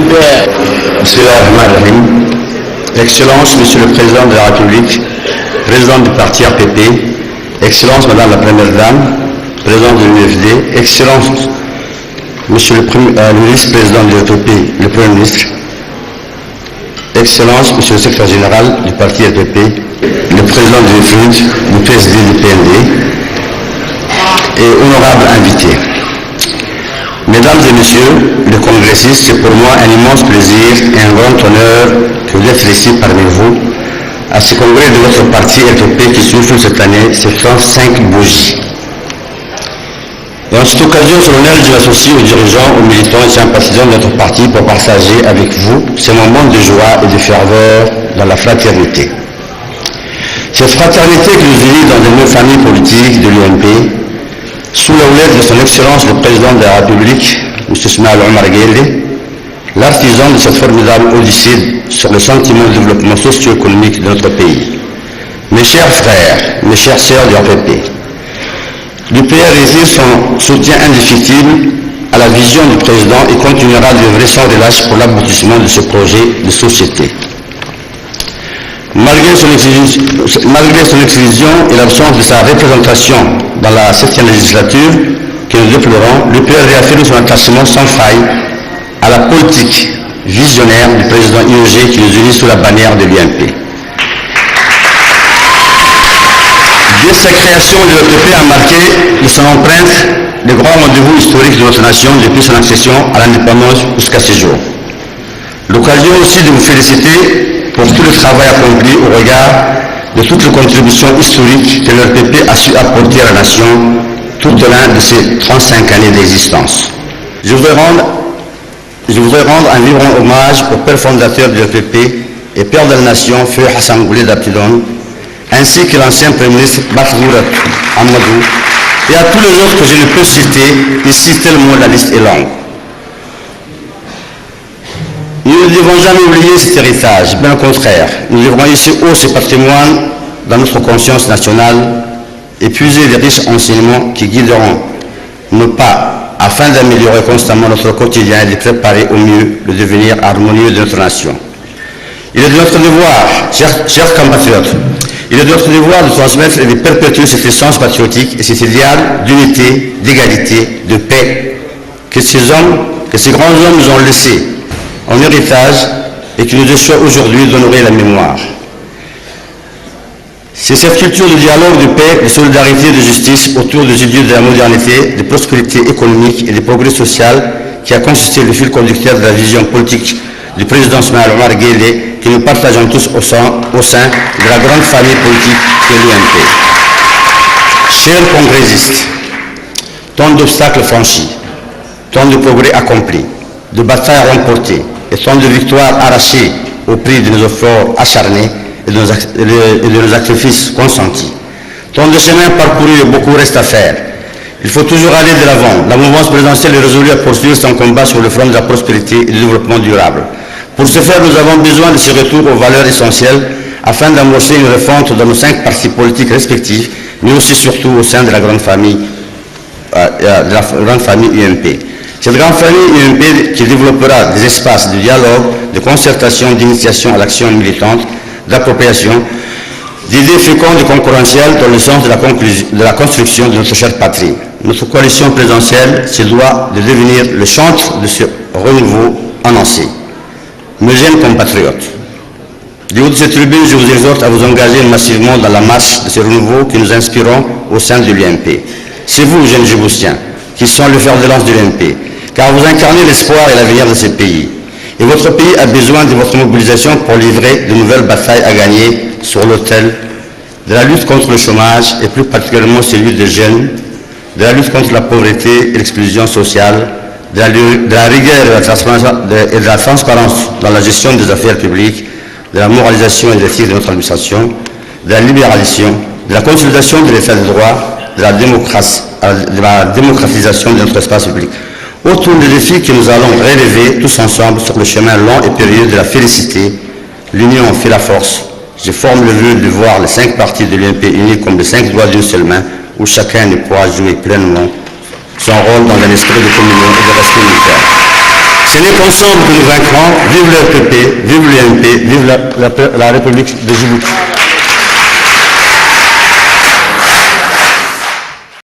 Bismillahirrahmanirrahim. Excellence, Monsieur le Président de la République, Président du parti RPP, Excellence, Madame la Première Dame, Président de l'UFD, Excellence, Monsieur le Ministre-Président de l'UFP, le Premier ministre, Excellence, Monsieur le Secrétaire Général du parti RPP, le Président du FUD, le PSD du PND, et honorables invités. Mesdames et Messieurs les congressistes, c'est pour moi un immense plaisir et un grand honneur que d'être ici parmi vous à ce congrès de votre parti RPP qui souffle cette année ses 35 bougies. Et en cette occasion solennelle, je m'associe aux dirigeants, aux militants et sympathisants de notre parti pour partager avec vous ces moments de joie et de ferveur dans la fraternité. Cette fraternité qui nous unit dans de nos familles politiques de l'UMP, sous la houlette de son Excellence le Président de la République, M. Ismaël Omar Guelleh, l'artisan de cette formidable odyssée sur le sentiment de développement socio-économique de notre pays. Mes chers frères, mes chères sœurs du RPP, l'UPR réitère son soutien indéfectible à la vision du Président et continuera d'œuvrer sans relâche pour l'aboutissement de ce projet de société. Malgré son exclusion et l'absence de sa représentation dans la 7e législature que nous déplorons, l'UPR réaffirme son attachement sans faille à la politique visionnaire du président IEG qui nous unit sous la bannière de l'UMP. Dès sa création, l'UPR a marqué de son empreinte le grand rendez-vous historique de notre nation depuis son accession à l'indépendance jusqu'à ce jour. L'occasion aussi de vous féliciter pour tout le travail accompli au regard de toutes les contributions historiques que l'UPR a su apporter à la nation tout au long de ses 35 années d'existence. Je voudrais rendre un vibrant hommage au père fondateur de l'UPR et père de la nation, Feu Hassan Boulay d'Abtidoune, ainsi que l'ancien Premier ministre Bakhourat Amadou, et à tous les autres que je ne peux citer ici tellement la liste est longue. Nous ne devons jamais oublier cet héritage, bien au contraire. Nous devrons ici haut ce patrimoine dans notre conscience nationale et puiser les riches enseignements qui guideront nos pas afin d'améliorer constamment notre quotidien et de préparer au mieux le devenir harmonieux de notre nation. Il est de notre devoir, chers compatriotes, il est de notre devoir de transmettre et de perpétuer cette essence patriotique et cet idéal d'unité, d'égalité, de paix que ces grands hommes nous ont laissés en héritage et qui nous échoit aujourd'hui d'honorer la mémoire. C'est cette culture de dialogue, de paix, de solidarité et de justice autour des idées de la modernité, de prospérité économique et de progrès social qui a constitué le fil conducteur de la vision politique du président Ismaël Omar Guelleh que nous partageons tous au sein de la grande famille politique de l'UMP. Chers congressistes, tant d'obstacles franchis, tant de progrès accomplis, de batailles remportées et tant de victoires arrachées au prix de nos efforts acharnés et de nos sacrifices consentis. Tant de chemins parcourus et beaucoup reste à faire. Il faut toujours aller de l'avant. La mouvance présidentielle est résolue à poursuivre son combat sur le front de la prospérité et du développement durable. Pour ce faire, nous avons besoin de ce retour aux valeurs essentielles afin d'amorcer une refonte dans nos 5 partis politiques respectifs, mais aussi surtout au sein de la grande famille UMP. Cette grande famille UMP qui développera des espaces de dialogue, de concertation, d'initiation à l'action militante, d'appropriation, d'idées fécondes et concurrentielles dans le sens de la construction de notre chère patrie. Notre coalition présidentielle se doit de devenir le chantre de ce renouveau annoncé. Mes jeunes compatriotes, du haut de cette tribune, je vous exhorte à vous engager massivement dans la marche de ce renouveau que nous inspirons au sein de l'UMP. C'est vous, jeunes Djiboutiens, qui sont le fer de lance de l'UMP, car vous incarnez l'espoir et l'avenir de ce pays. Et votre pays a besoin de votre mobilisation pour livrer de nouvelles batailles à gagner sur l'autel de la lutte contre le chômage et plus particulièrement celui des jeunes, de la lutte contre la pauvreté et l'exclusion sociale, de la rigueur et de la transparence dans la gestion des affaires publiques, de la moralisation et de l'éthique de notre administration, de la libéralisation, de la consolidation de l'état de droit, de la démocratisation de notre espace public. Autant de défis que nous allons relever tous ensemble sur le chemin long et périlleux de la félicité. L'union fait la force. Je forme le vœu de voir les 5 partis de l'UMP unis comme les 5 doigts d'une seule main, où chacun ne pourra jouer pleinement son rôle dans un esprit de communion et de respect mutuel. Ce n'est qu'ensemble que nous vaincrons. Vive le FPP, vive l'UMP, vive la République de Djibouti.